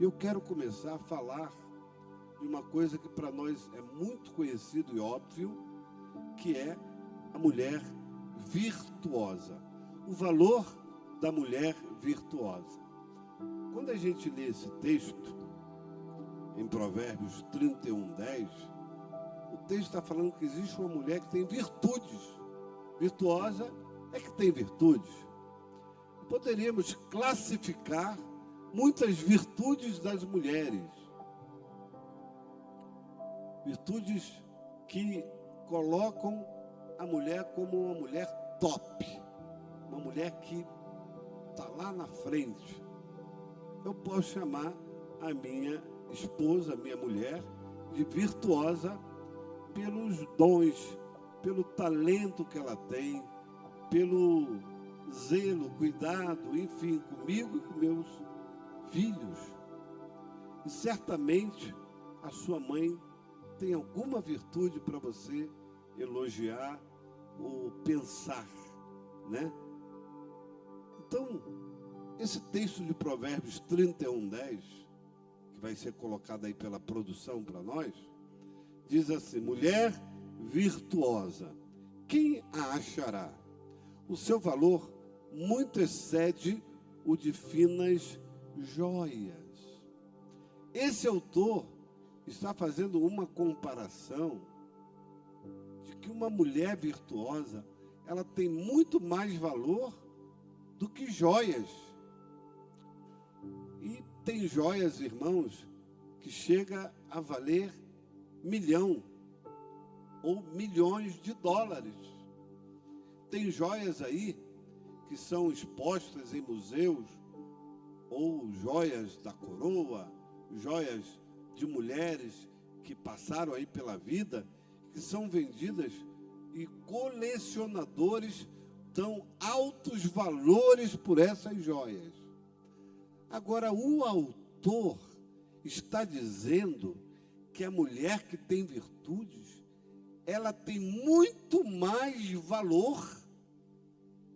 Eu quero começar a falar de uma coisa que para nós é muito conhecido e óbvio, que é a mulher virtuosa. O valor da mulher virtuosa. Quando a gente lê esse texto, em Provérbios 31:10, o texto está falando que existe uma mulher que tem virtudes. Virtuosa é que tem virtudes. Poderíamos classificar muitas virtudes das mulheres. Virtudes que colocam a mulher como uma mulher top. Uma mulher que está lá na frente. Eu posso chamar a minha esposa, a minha mulher, de virtuosa pelos dons, pelo talento que ela tem, pelo zelo, cuidado, enfim, comigo e com meus filhos. E certamente a sua mãe tem alguma virtude para você elogiar ou pensar, né? Então, esse texto de Provérbios 31:10, que vai ser colocado aí pela produção para nós, diz assim: mulher virtuosa, quem a achará? O seu valor muito excede o de finas joias. Esse autor está fazendo uma comparação de que uma mulher virtuosa, ela tem muito mais valor do que joias. E tem joias, irmãos, que chega a valer 1 milhão ou milhões de dólares. Tem joias aí que são expostas em museus, ou joias da coroa, joias de mulheres que passaram aí pela vida, que são vendidas, e colecionadores dão altos valores por essas joias. Agora, o autor está dizendo que a mulher que tem virtudes, ela tem muito mais valor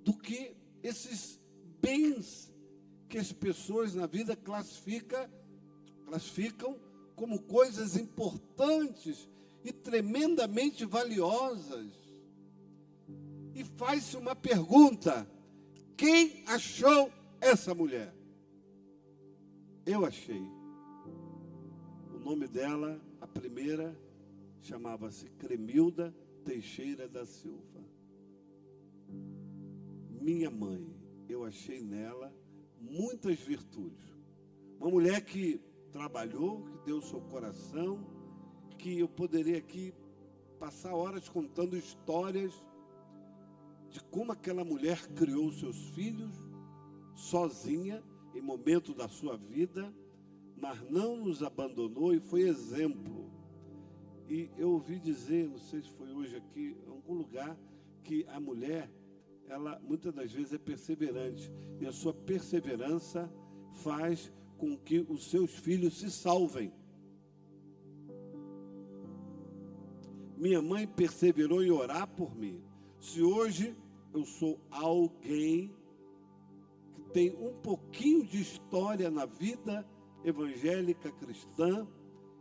do que esses bens que as pessoas na vida classificam como coisas importantes e tremendamente valiosas. E faz-se uma pergunta: quem achou essa mulher? Eu achei. O nome dela, a primeira, chamava-se Cremilda Teixeira da Silva. Minha mãe, eu achei nela muitas virtudes. Uma mulher que trabalhou, que deu seu coração, que eu poderia aqui passar horas contando histórias de como aquela mulher criou seus filhos sozinha, em momento da sua vida, mas não nos abandonou e foi exemplo. E eu ouvi dizer, não sei se foi hoje aqui, em algum lugar, que a mulher, ela muitas das vezes é perseverante, e a sua perseverança faz com que os seus filhos se salvem. Minha mãe perseverou em orar por mim. Se hoje eu sou alguém que tem um pouquinho de história na vida evangélica cristã,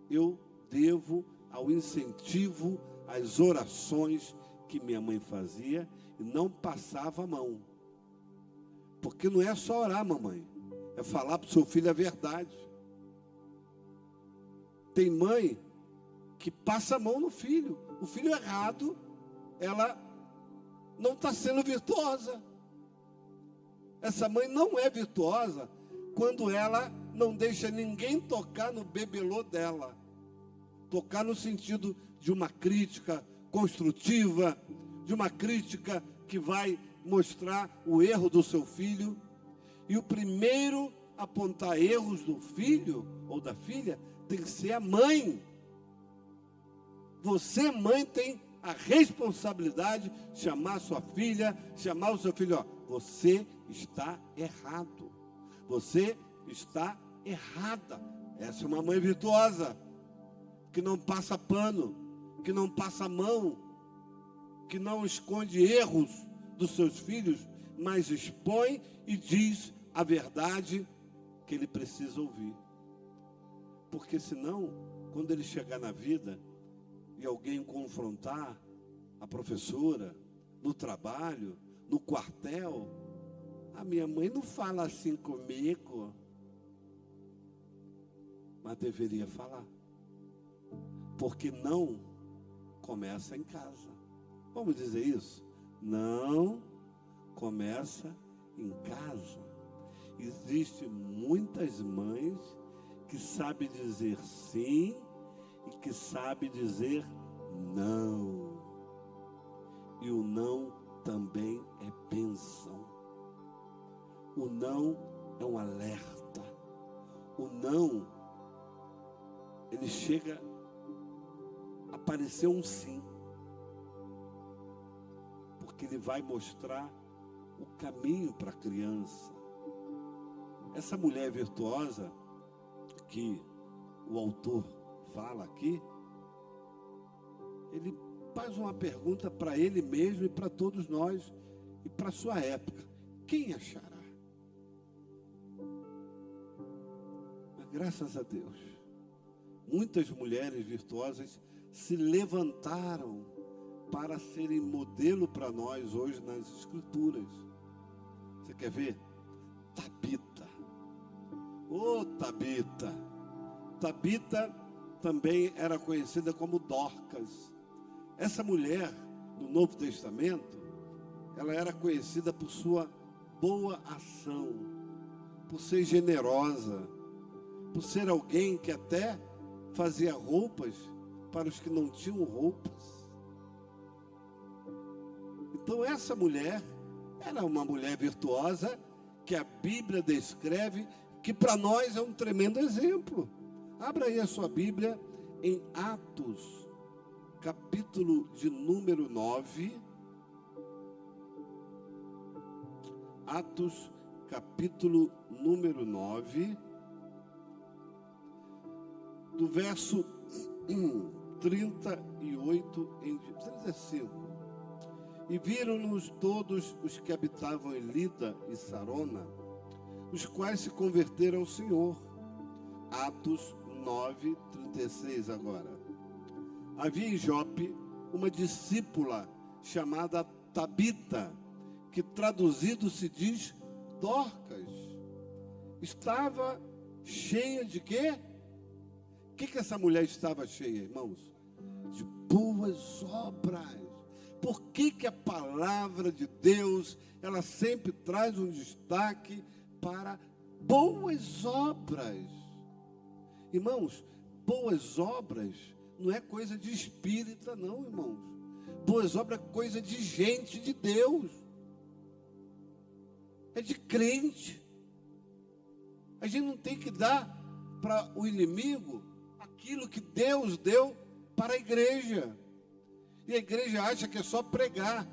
eu devo ao incentivo, às orações que minha mãe fazia e não passava a mão. Porque não é só orar, mamãe, é falar para o seu filho a verdade. Tem mãe que passa a mão no filho. O filho errado, ela não está sendo virtuosa. Essa mãe não é virtuosa quando ela não deixa ninguém tocar no bebelô dela. Tocar no sentido de uma crítica construtiva, de uma crítica que vai mostrar o erro do seu filho. E o primeiro a apontar erros do filho ou da filha tem que ser a mãe. Você, mãe, tem a responsabilidade de chamar sua filha, chamar o seu filho, ó, você está errado. Você está errada. Essa é uma mãe virtuosa, que não passa pano, que não passa mão, que não esconde erros dos seus filhos, mas expõe e diz a verdade que ele precisa ouvir. Porque senão, quando ele chegar na vida e alguém confrontar a professora, no trabalho, no quartel, a minha mãe não fala assim comigo, mas deveria falar. Porque não começa em casa. Vamos dizer isso? Não começa em casa. Existem muitas mães que sabem dizer sim e que sabem dizer não. E o não também é bênção. O não é um alerta. O não, ele chega a parecer um sim. Porque ele vai mostrar o caminho para a criança. Essa mulher virtuosa que o autor fala aqui, ele faz uma pergunta para ele mesmo e para todos nós e para a sua época: quem achará? Mas graças a Deus, muitas mulheres virtuosas se levantaram para serem modelo para nós hoje nas Escrituras. Você quer ver? Tabita. Ô Tabita. Tabita também era conhecida como Dorcas. Essa mulher, no Novo Testamento, ela era conhecida por sua boa ação, por ser generosa, por ser alguém que até fazia roupas para os que não tinham roupas. Então essa mulher era uma mulher virtuosa que a Bíblia descreve, que para nós é um tremendo exemplo. Abra aí a sua Bíblia em Atos, capítulo de número 9. Atos, capítulo número 9, do verso 38 em 35. E viram-nos todos os que habitavam em Lida e Sarona, os quais se converteram ao Senhor. Atos 9, 36 agora. Havia em Jope uma discípula chamada Tabita, que traduzido se diz Dorcas. Estava cheia de quê? O que essa mulher estava cheia, irmãos? De boas obras. Por que a palavra de Deus, ela sempre traz um destaque para boas obras? Irmãos, boas obras não é coisa de espírita, não, irmãos. Boas obras é coisa de gente de Deus. É de crente. A gente não tem que dar para o inimigo aquilo que Deus deu para a igreja. E a igreja acha que é só pregar,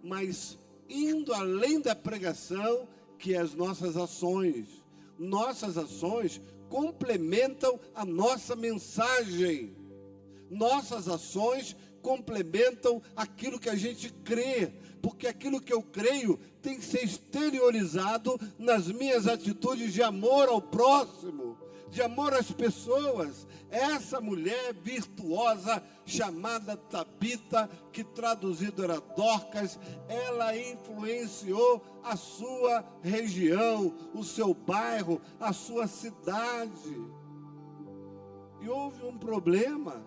mas indo além da pregação, que é as nossas ações. Nossas ações complementam a nossa mensagem. Nossas ações complementam aquilo que a gente crê, porque aquilo que eu creio tem que ser exteriorizado nas minhas atitudes de amor ao próximo, de amor às pessoas. Essa mulher virtuosa chamada Tabita, que traduzido era Dorcas, ela influenciou a sua região, o seu bairro, a sua cidade. E houve um problema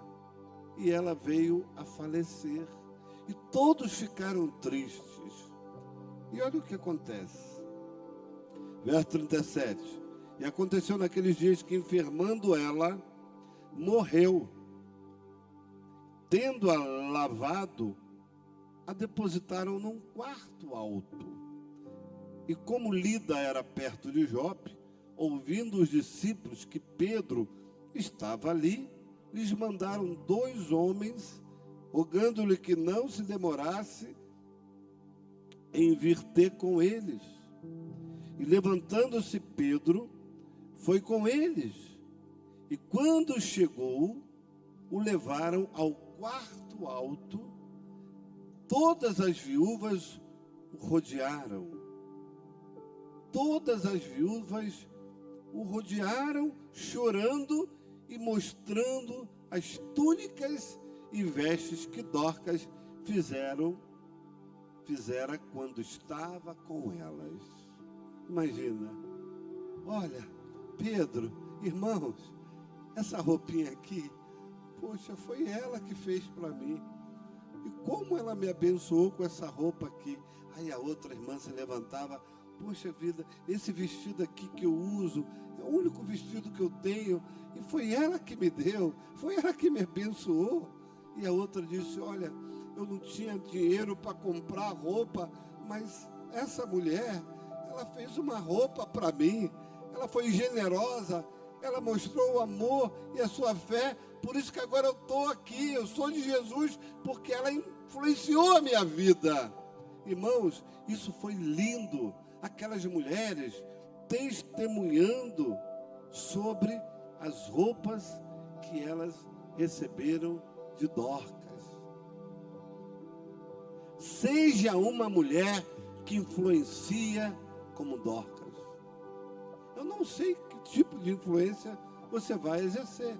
e ela veio a falecer. E todos ficaram tristes. E olha o que acontece. Verso 37. E aconteceu naqueles dias que, enfermando ela, morreu. Tendo-a lavado, a depositaram num quarto alto. E como Lida era perto de Jope, ouvindo os discípulos que Pedro estava ali, lhes mandaram 2 homens, rogando-lhe que não se demorasse em vir ter com eles. E levantando-se Pedro, foi com eles. E quando chegou, o levaram ao quarto alto. Todas as viúvas o rodearam. Todas as viúvas o rodearam, chorando e mostrando as túnicas e vestes que Dorcas fizera quando estava com elas. Imagina, olha, Pedro, irmãos, essa roupinha aqui, poxa, foi ela que fez para mim. E como ela me abençoou com essa roupa aqui. Aí a outra irmã se levantava, poxa vida, esse vestido aqui que eu uso, é o único vestido que eu tenho, e foi ela que me deu, foi ela que me abençoou. E a outra disse, olha, eu não tinha dinheiro para comprar roupa, mas essa mulher, ela fez uma roupa para mim, ela foi generosa, ela mostrou o amor e a sua fé, por isso que agora eu estou aqui, eu sou de Jesus, porque ela influenciou a minha vida. Irmãos, isso foi lindo, aquelas mulheres testemunhando sobre as roupas que elas receberam de Dorcas. Seja uma mulher que influencia como Dorcas. Eu não sei que tipo de influência você vai exercer,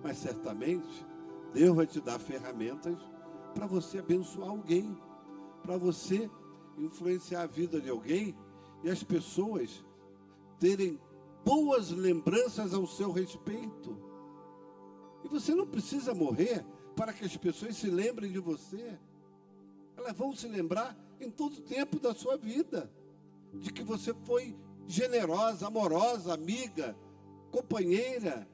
mas certamente Deus vai te dar ferramentas para você abençoar alguém, para você influenciar a vida de alguém e as pessoas terem boas lembranças ao seu respeito. E você não precisa morrer para que as pessoas se lembrem de você. Elas vão se lembrar em todo o tempo da sua vida de que você foi generosa, amorosa, amiga, companheira,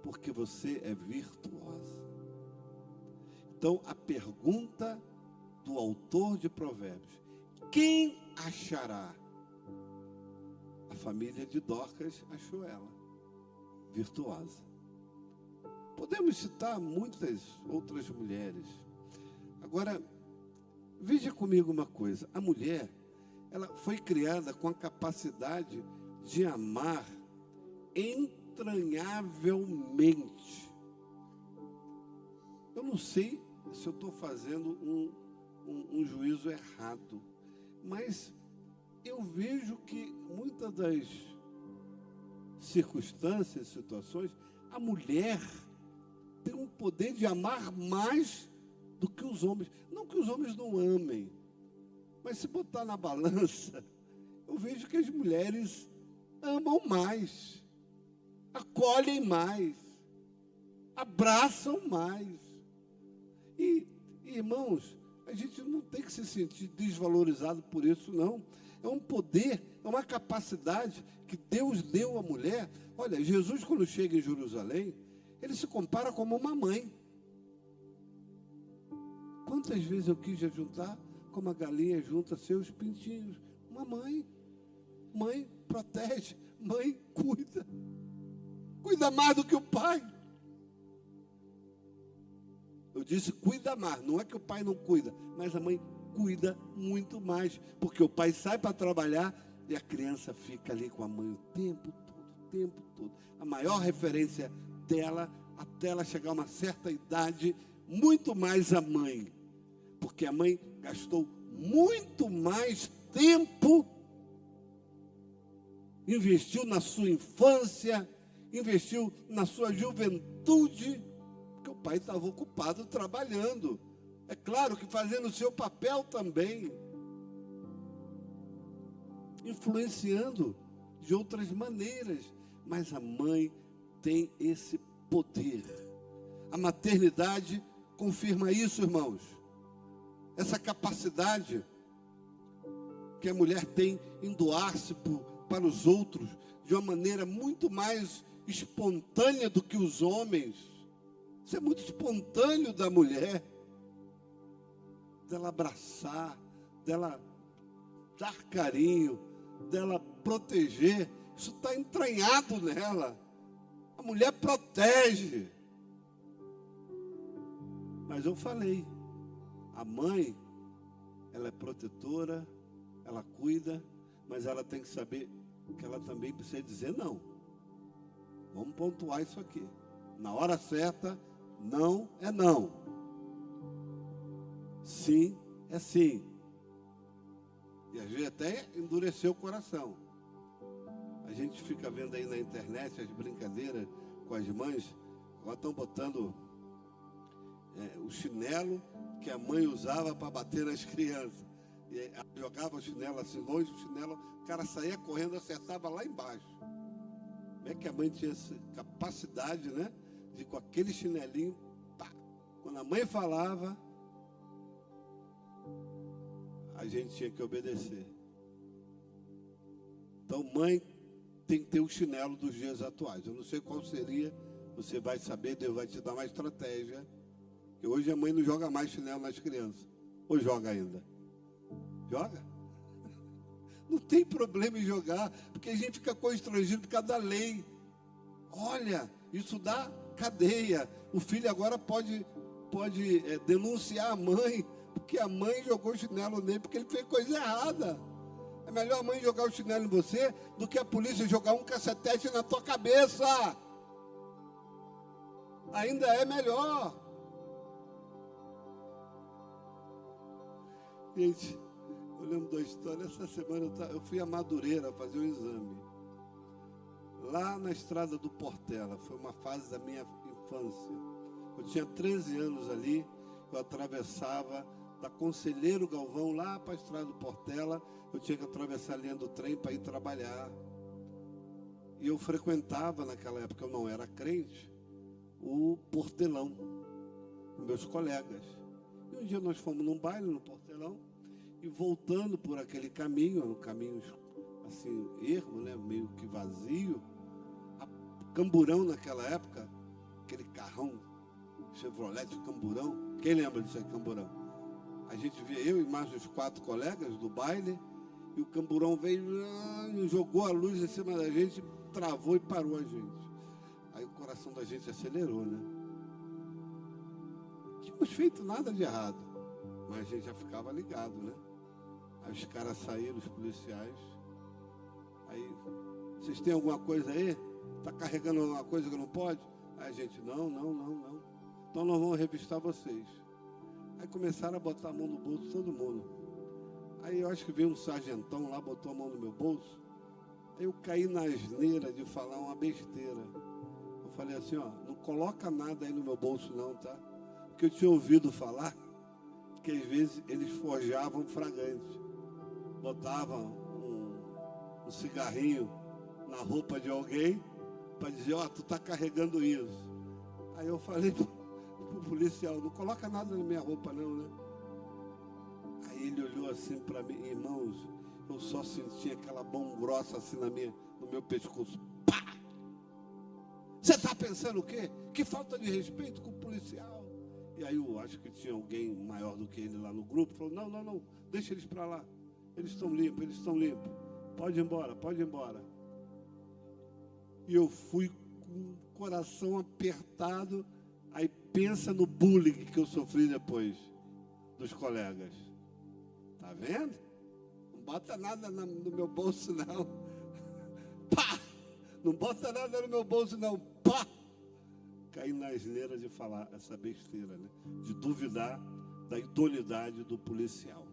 porque você é virtuosa. Então, a pergunta do autor de Provérbios: quem achará? A família de Dorcas achou ela virtuosa. Podemos citar muitas outras mulheres. Agora, veja comigo uma coisa. A mulher, ela foi criada com a capacidade de amar entranhavelmente. Eu não sei se eu estou fazendo um juízo errado, mas eu vejo que muitas das circunstâncias, situações, a mulher tem um poder de amar mais do que os homens. Não que os homens não amem, mas se botar na balança, eu vejo que as mulheres amam mais, acolhem mais, abraçam mais. E, irmãos, a gente não tem que se sentir desvalorizado por isso, não. É um poder, é uma capacidade que Deus deu à mulher. Olha, Jesus, quando chega em Jerusalém, ele se compara como uma mãe. Quantas vezes eu quis juntar como a galinha junta seus pintinhos? Uma mãe. Mãe protege, mãe cuida. Cuida mais do que o pai. Eu disse cuida mais, não é que o pai não cuida, mas a mãe cuida muito mais, porque o pai sai para trabalhar e a criança fica ali com a mãe o tempo todo. A maior referência dela, até ela chegar a uma certa idade, muito mais a mãe, porque a mãe gastou muito mais tempo, investiu na sua infância, investiu na sua juventude, porque o pai estava ocupado trabalhando. É claro que fazendo o seu papel também, influenciando de outras maneiras, mas a mãe tem esse poder. A maternidade confirma isso, irmãos. Essa capacidade que a mulher tem em doar-se para os outros de uma maneira muito mais espontânea do que os homens. Isso é muito espontâneo da mulher, dela abraçar, dela dar carinho, dela proteger. Isso está entranhado nela. A mulher protege. Mas eu falei, a mãe, ela é protetora, ela cuida, mas ela tem que saber que ela também precisa dizer não. Vamos pontuar isso aqui. Na hora certa, não é não. Sim é sim. E às vezes até endureceu o coração. A gente fica vendo aí na internet as brincadeiras com as mães. Lá estão botando o chinelo que a mãe usava para bater nas crianças. E aí, jogava o chinelo assim longe, o cara saía correndo, acertava lá embaixo. Como é que a mãe tinha essa capacidade, né? De com aquele chinelinho, pá. Quando a mãe falava, a gente tinha que obedecer. Então, mãe tem que ter o chinelo dos dias atuais. Eu não sei qual seria, você vai saber, Deus vai te dar uma estratégia. Porque hoje a mãe não joga mais chinelo nas crianças. Ou joga ainda? Joga? Não tem problema em jogar, porque a gente fica constrangido por causa da lei. Olha, isso dá cadeia. O filho agora pode denunciar a mãe, porque a mãe jogou chinelo nele, porque ele fez coisa errada. É melhor a mãe jogar o chinelo em você do que a polícia jogar um cacetete na tua cabeça. Ainda é melhor. Gente, eu lembro da história. Essa semana eu fui a Madureira fazer um exame. Lá na estrada do Portela. Foi uma fase da minha infância. Eu tinha 13 anos ali. Eu atravessava da Conselheiro Galvão lá para a estrada do Portela. Eu tinha que atravessar a linha do trem para ir trabalhar. E eu frequentava, naquela época eu não era crente, o Portelão, com meus colegas. E um dia nós fomos num baile no Portelão, e voltando por aquele caminho, um caminho assim, ermo, né, meio que vazio, Camburão naquela época, aquele carrão, Chevrolet Camburão, quem lembra disso aí, Camburão? A gente via, eu e mais uns 4 colegas do baile, e o Camburão veio e jogou a luz em cima da gente, travou e parou a gente. Aí o coração da gente acelerou, né? Não tínhamos feito nada de errado, mas a gente já ficava ligado, né? Aí os caras saíram, os policiais. Aí, vocês têm alguma coisa aí? Está carregando alguma coisa que não pode? Aí a gente, não. Então nós vamos revistar vocês. Aí começaram a botar a mão no bolso, todo mundo. Aí eu acho que veio um sargentão lá, botou a mão no meu bolso. Aí eu caí na asneira de falar uma besteira. Eu falei assim, ó, não coloca nada aí no meu bolso não, tá? Porque eu tinha ouvido falar que às vezes eles forjavam fragante. Botavam um cigarrinho na roupa de alguém para dizer, ó, tu tá carregando isso. Aí eu falei pro policial, não coloca nada na minha roupa não, né? Aí ele olhou assim para mim, irmãos, eu só senti aquela mão grossa assim no meu pescoço. Pá! Você está pensando o quê? Que falta de respeito com o policial. E aí eu acho que tinha alguém maior do que ele lá no grupo, falou, não, deixa eles para lá. Eles estão limpos. Pode ir embora. E eu fui com o coração apertado. Aí pensa no bullying que eu sofri depois dos colegas. Tá vendo? Não bota nada no meu bolso, não. Pá! Não bota nada no meu bolso, não. Pá! Caí na asneira de falar essa besteira, né? De duvidar da idoneidade do policial.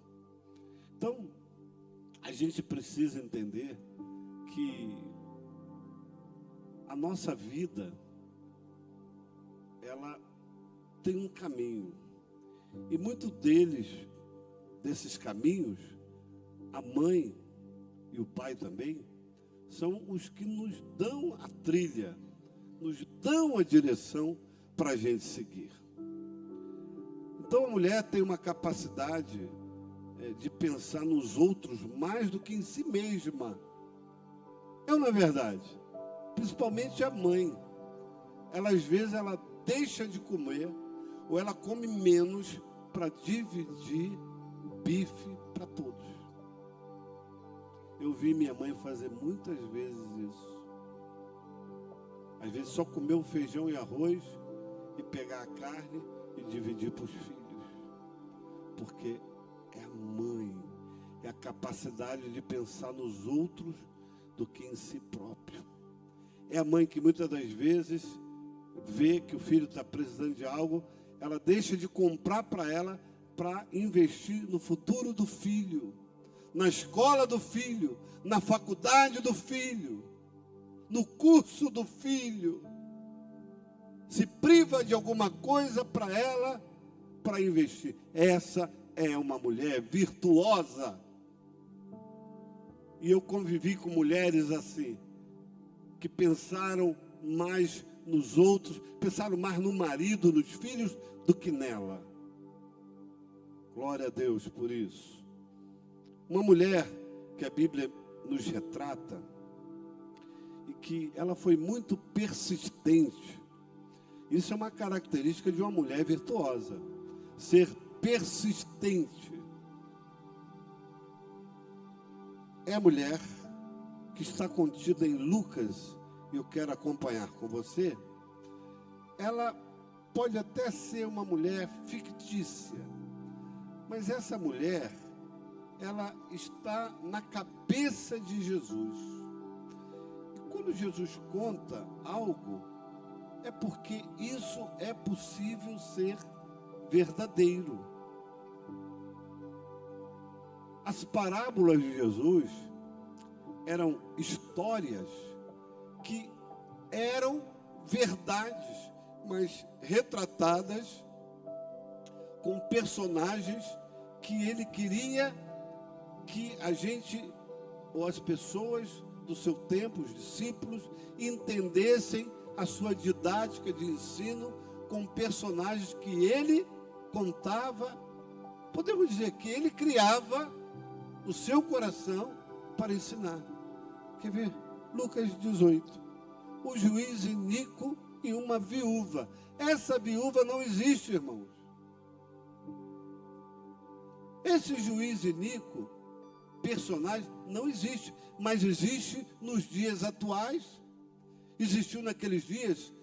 Então, a gente precisa entender que a nossa vida, ela tem um caminho. E muitos desses caminhos, a mãe e o pai também, são os que nos dão a trilha, nos dão a direção para a gente seguir. Então a mulher tem uma capacidade de pensar nos outros mais do que em si mesma. É ou não é verdade? Principalmente a mãe. Ela às vezes ela deixa de comer ou ela come menos para dividir o bife para todos. Eu vi minha mãe fazer muitas vezes isso. Às vezes só comer o feijão e arroz e pegar a carne e dividir para os filhos. Porque é a mãe, é a capacidade de pensar nos outros do que em si próprio. É a mãe que muitas das vezes vê que o filho está precisando de algo, ela deixa de comprar para ela para investir no futuro do filho, na escola do filho, na faculdade do filho. no curso do filho, se priva de alguma coisa para ela, para investir. Essa é uma mulher virtuosa. E eu convivi com mulheres assim, que pensaram mais nos outros, pensaram mais no marido, nos filhos, do que nela. Glória a Deus por isso. Uma mulher que a Bíblia nos retrata, e que ela foi muito persistente. Isso é uma característica de uma mulher virtuosa, ser persistente. É a mulher que está contida em Lucas, e eu quero acompanhar com você. Ela pode até ser uma mulher fictícia, mas essa mulher, ela está na cabeça de Jesus. E quando Jesus conta algo, é porque isso é possível ser verdadeiro. As parábolas de Jesus eram histórias que eram verdades, mas retratadas com personagens que ele queria que a gente, ou as pessoas do seu tempo, os discípulos, entendessem a sua didática de ensino com personagens que ele contava. Podemos dizer que ele criava o seu coração para ensinar. Quer ver? Lucas 18. O juiz iníquo e uma viúva. Essa viúva não existe, irmãos. Esse juiz iníquo, personagem, não existe, mas existe nos dias atuais. Existiu naqueles dias,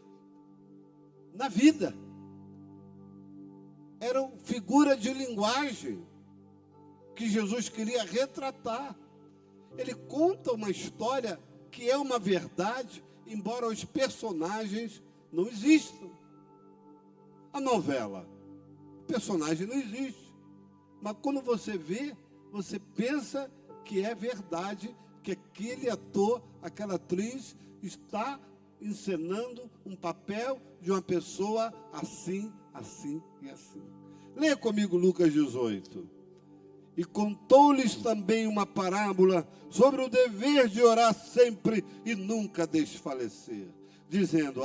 na vida. Eram figura de linguagem que Jesus queria retratar. Ele conta uma história que é uma verdade, embora os personagens não existam. A novela, o personagem não existe. Mas quando você vê, você pensa que é verdade, que aquele ator, aquela atriz está encenando um papel de uma pessoa assim, assim e assim. Leia comigo Lucas 18. E contou-lhes também uma parábola sobre o dever de orar sempre e nunca desfalecer, dizendo: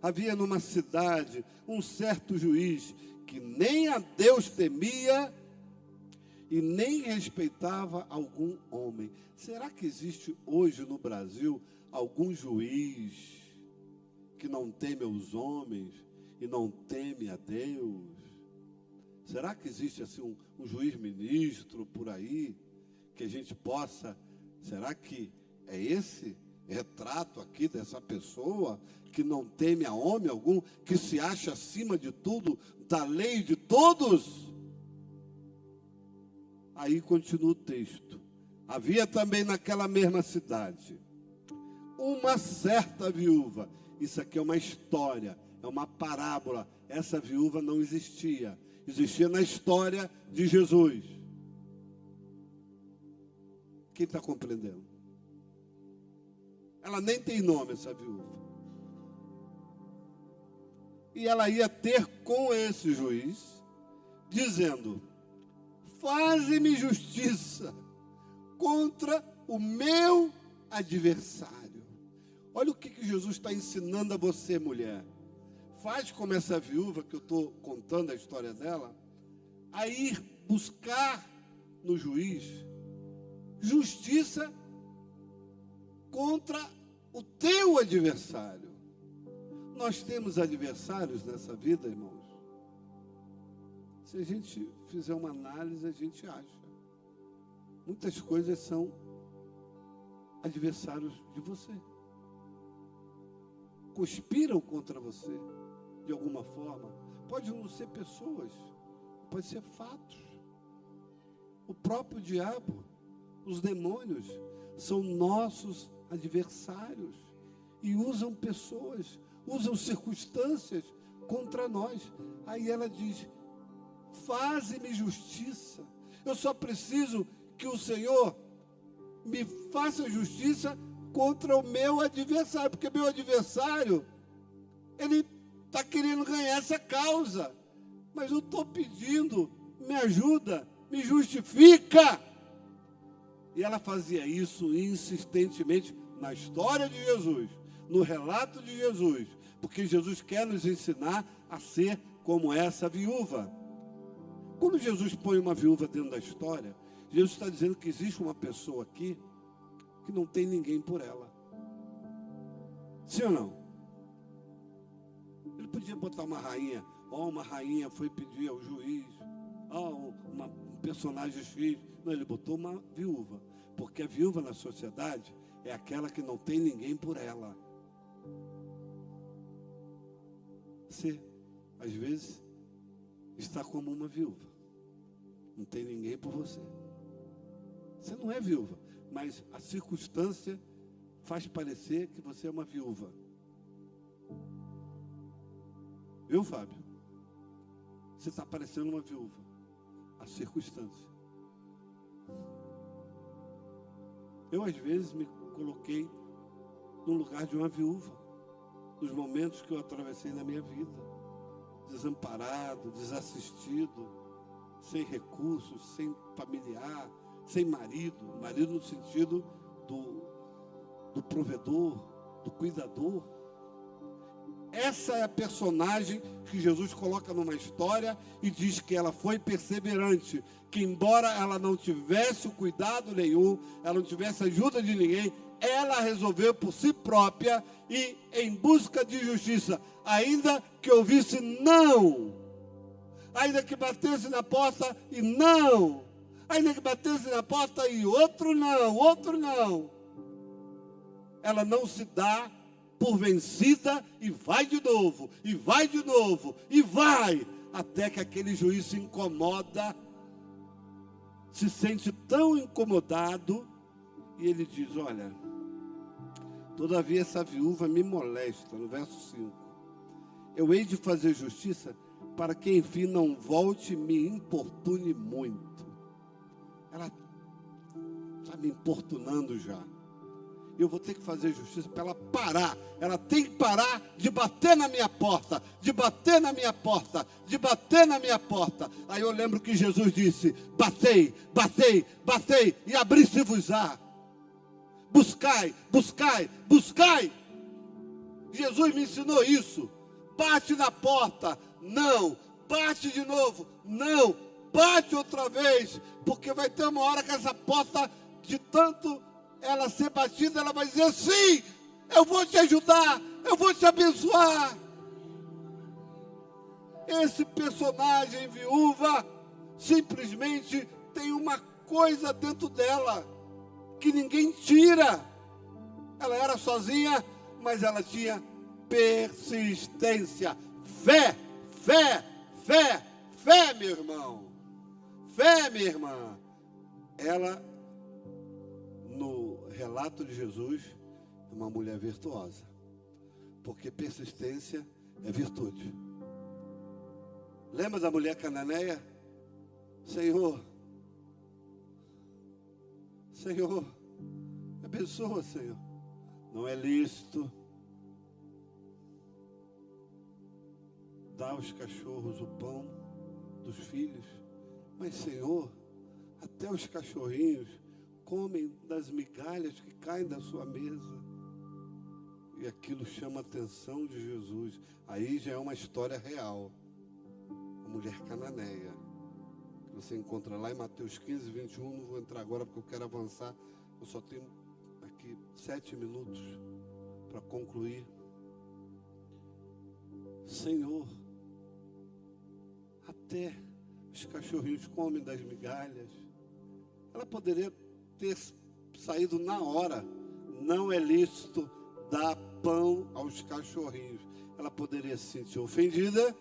havia numa cidade um certo juiz que nem a Deus temia e nem respeitava algum homem. Será que existe hoje no Brasil algum juiz que não teme aos homens e não teme a Deus? Será que existe assim um juiz ministro por aí que a gente possa... Será que é esse retrato aqui dessa pessoa que não teme a homem algum, que se acha acima de tudo, da lei de todos? Aí continua o texto. Havia também naquela mesma cidade uma certa viúva. Isso aqui é uma história, é uma parábola. Essa viúva não existia. Existia na história de Jesus. Quem está compreendendo? Ela nem tem nome, essa viúva. E ela ia ter com esse juiz, dizendo: faze-me justiça contra o meu adversário. Olha o que Jesus está ensinando a você, mulher. Faz como essa viúva, que eu estou contando a história dela, a ir buscar no juiz justiça contra o teu adversário. Nós temos adversários nessa vida, irmãos. Se a gente fizer uma análise, a gente acha. Muitas coisas são adversários de você. Conspiram contra você, de alguma forma. Pode não ser pessoas, pode ser fatos. O próprio diabo, os demônios, são nossos adversários e usam pessoas, usam circunstâncias contra nós. Aí ela diz: faze-me justiça. Eu só preciso que o Senhor me faça justiça contra o meu adversário, porque meu adversário, ele está querendo ganhar essa causa, mas eu estou pedindo, me ajuda, me justifica. E ela fazia isso insistentemente na história de Jesus, no relato de Jesus, porque Jesus quer nos ensinar a ser como essa viúva. Quando Jesus põe uma viúva dentro da história, Jesus está dizendo que existe uma pessoa aqui que não tem ninguém por ela. Sim ou não? Ele podia botar uma rainha, uma rainha foi pedir ao juiz, um personagem X. Não, ele botou uma viúva, porque a viúva na sociedade é aquela que não tem ninguém por ela. Você, às vezes, está como uma viúva. Não tem ninguém por você. Você não é viúva, mas a circunstância faz parecer que você é uma viúva. Viu, Fábio? Você está parecendo uma viúva. A circunstância. Eu, às vezes, me coloquei no lugar de uma viúva, nos momentos que eu atravessei na minha vida. Desamparado, desassistido, sem recursos, sem familiar, sem marido no sentido do provedor, do cuidador. Essa é a personagem que Jesus coloca numa história e diz que ela foi perseverante, que embora ela não tivesse o cuidado nenhum, ela não tivesse ajuda de ninguém, ela resolveu por si própria ir em busca de justiça, ainda que ouvisse não, ainda que batesse na porta e não, ainda que batesse na porta e outro não. Ela não se dá por vencida e vai de novo, e vai de novo, e vai, até que aquele juiz se incomoda, se sente tão incomodado, e ele diz, olha, todavia essa viúva me molesta, no verso 5, eu hei de fazer justiça para que enfim não volte e me importune muito. Ela está me importunando já. Eu vou ter que fazer justiça para ela parar. Ela tem que parar de bater na minha porta, de bater na minha porta, de bater na minha porta. Aí eu lembro que Jesus disse, batei, batei, batei, e abri-se-vos-á. Buscai, buscai, buscai. Jesus me ensinou isso. Bate na porta, não. Bate de novo, não. Bate outra vez, porque vai ter uma hora que essa porta, de tanto ela ser batida, ela vai dizer, sim, eu vou te ajudar, eu vou te abençoar. Esse personagem viúva, simplesmente tem uma coisa dentro dela, que ninguém tira. Ela era sozinha, mas ela tinha persistência, fé, fé, fé, fé, meu irmão, fé, minha irmã. Ela, no relato de Jesus, é uma mulher virtuosa, porque persistência é virtude. Lembra da mulher cananeia? Senhor, abençoa, Senhor. Não é lícito dar aos cachorros o pão dos filhos, mas, Senhor, até os cachorrinhos comem das migalhas que caem da sua mesa. E aquilo chama a atenção de Jesus. Aí já é uma história real. A mulher cananeia, que você encontra lá em Mateus 15, 21. Não vou entrar agora porque eu quero avançar. Eu só tenho aqui 7 minutos para concluir. Senhor, até os cachorrinhos comem das migalhas. Ela poderia ter saído na hora. Não é lícito dar pão aos cachorrinhos. Ela poderia se sentir ofendida.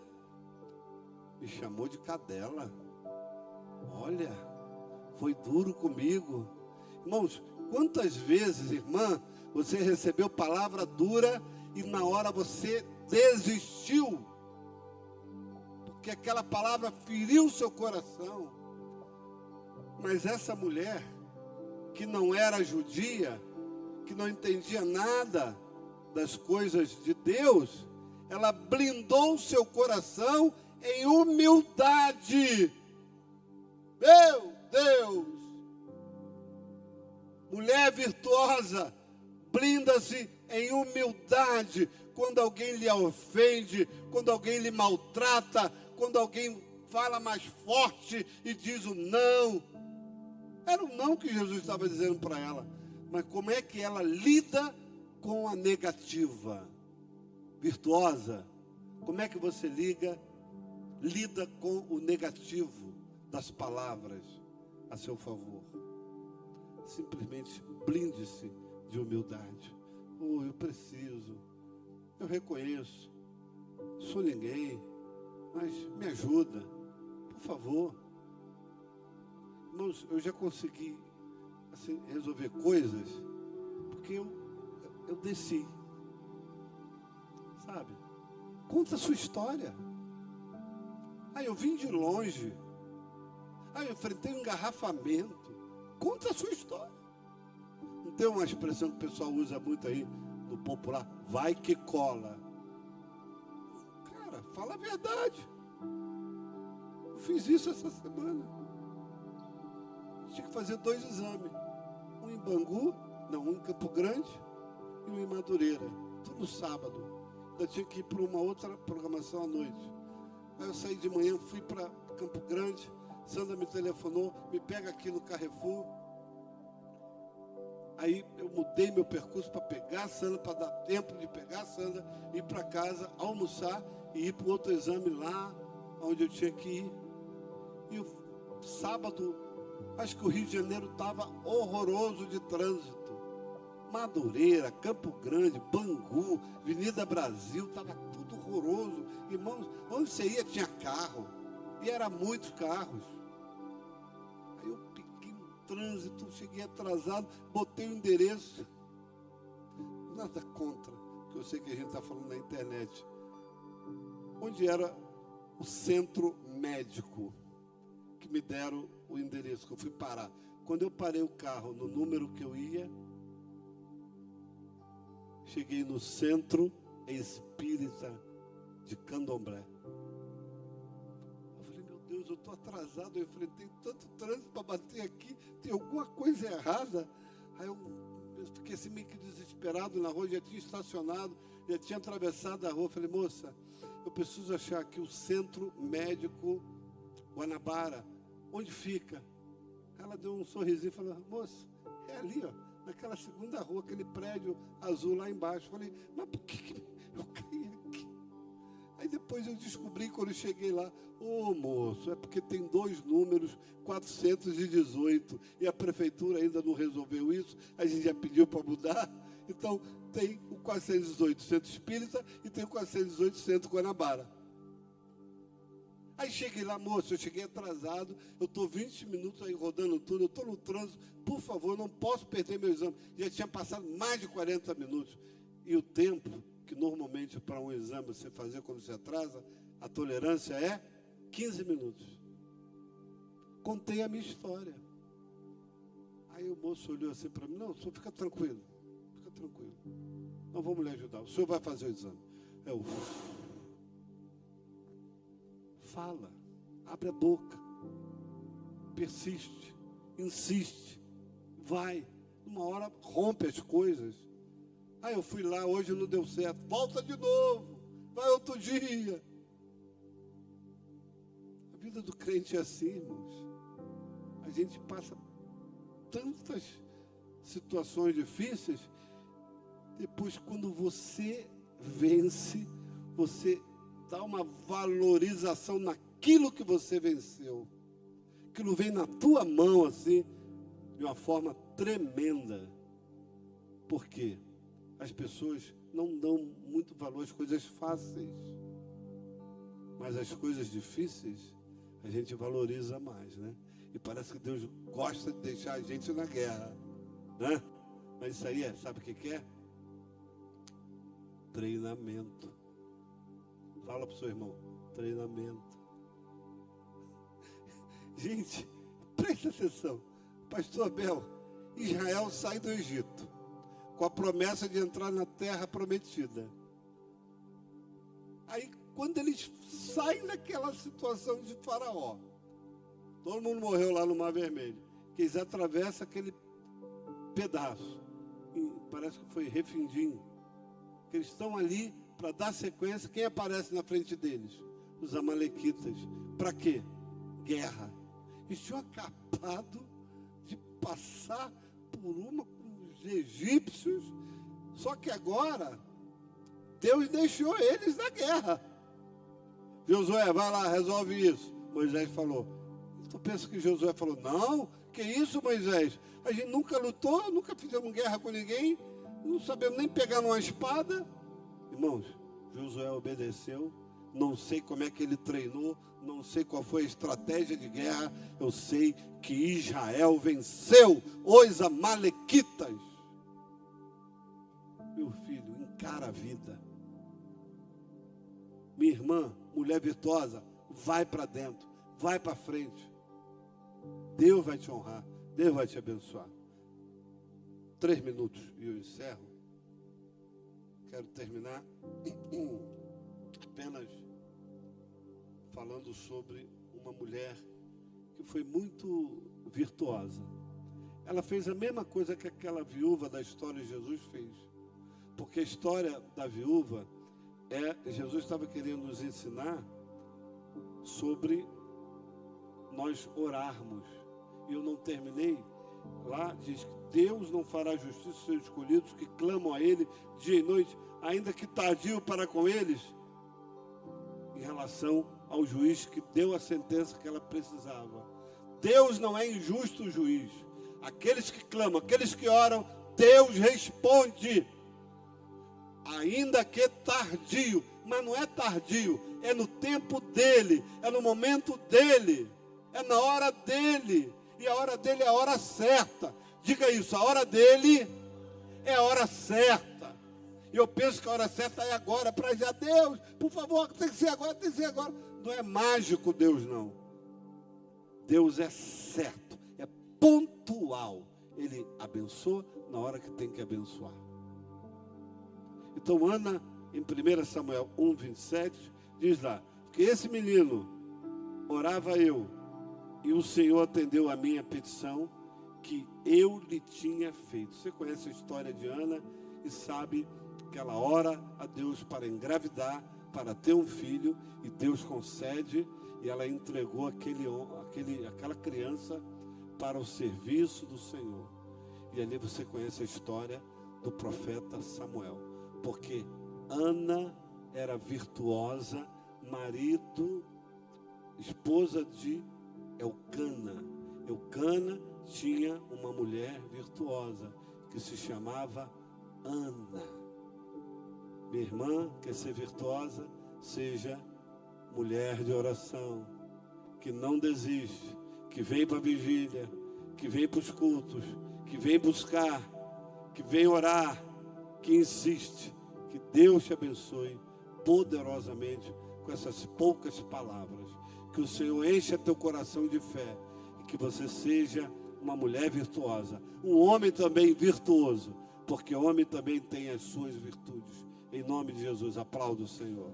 Me chamou de cadela. Olha, foi duro comigo. Irmãos, quantas vezes, irmã, você recebeu palavra dura e na hora você desistiu? Porque aquela palavra feriu o seu coração. Mas essa mulher, que não era judia, que não entendia nada das coisas de Deus, ela blindou seu coração em humildade. Meu Deus! Mulher virtuosa, blinda-se em humildade. Quando alguém lhe ofende, quando alguém lhe maltrata, quando alguém fala mais forte e diz o não. Era o não que Jesus estava dizendo para ela. Mas como é que ela lida com a negativa? Virtuosa, como é que você lida com o negativo das palavras a seu favor? Simplesmente blinde-se de humildade. Oh, eu preciso, eu reconheço, sou ninguém, mas me ajuda, por favor. Irmãos, eu já consegui assim, resolver coisas porque eu desci. Sabe? Conta a sua história. Eu vim de longe. Eu enfrentei um engarrafamento. Conta a sua história. Não tem uma expressão que o pessoal usa muito aí no popular? Vai que cola. Cara, fala a verdade. Eu fiz isso essa semana. Tinha que fazer 2 exames. Um em Bangu, um em Campo Grande e um em Madureira. Tudo no sábado. Eu tinha que ir para uma outra programação à noite. Aí eu saí de manhã, fui para Campo Grande. Sandra me telefonou, me pega aqui no Carrefour. Aí eu mudei meu percurso para pegar a Sandra, para dar tempo de pegar a Sandra, ir para casa, almoçar e ir para o outro exame lá onde eu tinha que ir. E o sábado, acho que o Rio de Janeiro estava horroroso de trânsito. Madureira, Campo Grande, Bangu, Avenida Brasil, estava tudo horroroso. Irmãos, onde você ia tinha carro. E eram muitos carros. Aí eu peguei um trânsito, cheguei atrasado, botei o endereço. Nada contra, que eu sei que a gente está falando na internet. Onde era o centro médico, que me deram o endereço, que eu fui parar. Quando eu parei o carro no número que eu ia, cheguei no Centro Espírita de Candomblé. Eu falei, meu Deus, eu estou atrasado, eu enfrentei tanto trânsito para bater aqui, tem alguma coisa errada. Aí eu fiquei assim meio que desesperado na rua, já tinha estacionado, já tinha atravessado a rua. Eu falei, moça, eu preciso achar aqui o Centro Médico Guanabara. Onde fica? Ela deu um sorrisinho e falou, moça, é ali, ó, naquela segunda rua, aquele prédio azul lá embaixo. Falei, mas por que eu caí aqui? Aí depois eu descobri, quando eu cheguei lá, moço, é porque tem 2 números, 418, e a prefeitura ainda não resolveu isso, a gente já pediu para mudar. Então tem o 418 Centro Espírita e tem o 418 Centro Guanabara. Aí cheguei lá, moço, eu cheguei atrasado, eu estou 20 minutos aí rodando tudo, eu estou no trânsito, por favor, não posso perder meu exame. Já tinha passado mais de 40 minutos. E o tempo que normalmente para um exame você fazer quando você atrasa, a tolerância é 15 minutos. Contei a minha história. Aí o moço olhou assim para mim, não, senhor, fica tranquilo, não vamos lhe ajudar, o senhor vai fazer o exame. Fala, abre a boca, persiste, insiste, vai, uma hora rompe as coisas. Aí eu fui lá, hoje não deu certo, volta de novo, vai outro dia. A vida do crente é assim, irmãos. A gente passa tantas situações difíceis, depois quando você vence, você dá uma valorização naquilo que você venceu. Aquilo vem na tua mão assim, de uma forma tremenda. Por quê? As pessoas não dão muito valor às coisas fáceis. Mas as coisas difíceis, a gente valoriza mais, né? E parece que Deus gosta de deixar a gente na guerra, né? Mas isso aí sabe o que é? Treinamento. Fala para o seu irmão, treinamento. Gente, presta atenção. Pastor Abel, Israel sai do Egito. com a promessa de entrar na terra prometida. Aí, quando eles saem daquela situação de Faraó, todo mundo morreu lá no Mar Vermelho, que eles atravessam aquele pedaço, e parece que foi Refidim, que eles estão ali para dar sequência. Quem aparece na frente deles? Os amalequitas. Para quê? Guerra. Eles tinham acabado de passar por uma com os egípcios, só que agora Deus deixou eles na guerra. Josué, vai lá, resolve isso. Moisés falou. Tu pensa que Josué falou, não, que isso, Moisés? A gente nunca lutou, nunca fizemos guerra com ninguém, não sabemos nem pegar numa espada. Irmãos, Josué obedeceu. Não sei como é que ele treinou, não sei qual foi a estratégia de guerra. Eu sei que Israel venceu os amalequitas. Meu filho, encara a vida. Minha irmã, mulher virtuosa, vai para dentro, vai para frente. Deus vai te honrar, Deus vai te abençoar. 3 minutos e eu encerro. Quero terminar apenas falando sobre uma mulher que foi muito virtuosa. Ela fez a mesma coisa que aquela viúva da história de Jesus fez. Porque a história da viúva Jesus estava querendo nos ensinar sobre nós orarmos. E eu não terminei. Lá diz que Deus não fará justiça aos seus escolhidos que clamam a Ele dia e noite, ainda que tardio para com eles, em relação ao juiz que deu a sentença que ela precisava. Deus não é injusto juiz. Aqueles que clamam, aqueles que oram, Deus responde. Ainda que tardio, mas não é tardio, é no tempo dele, é no momento dele, é na hora dele. E a hora dele é a hora certa. Diga isso, a hora dele é a hora certa. E eu penso que a hora certa é agora, para dizer a Deus, por favor, tem que ser agora, tem que ser agora. Não é mágico Deus, não. Deus é certo, é pontual. Ele abençoa na hora que tem que abençoar. Então, Ana, em 1 Samuel 1:27, diz lá, que esse menino orava eu, e o Senhor atendeu a minha petição que eu lhe tinha feito. Você conhece a história de Ana e sabe que ela ora a Deus para engravidar, para ter um filho, e Deus concede, e ela entregou aquela criança para o serviço do Senhor. E ali você conhece a história do profeta Samuel, porque Ana era virtuosa, esposa de Elcana. Elcana tinha uma mulher virtuosa que se chamava Ana. Minha irmã, quer ser virtuosa? Seja mulher de oração, que não desiste, que vem para a vigília, que vem para os cultos, que vem buscar, que vem orar, que insiste. Que Deus te abençoe poderosamente com essas poucas palavras. Que o Senhor encha teu coração de fé e que você seja uma mulher virtuosa, um homem também virtuoso, porque o homem também tem as suas virtudes. Em nome de Jesus, aplauda o Senhor.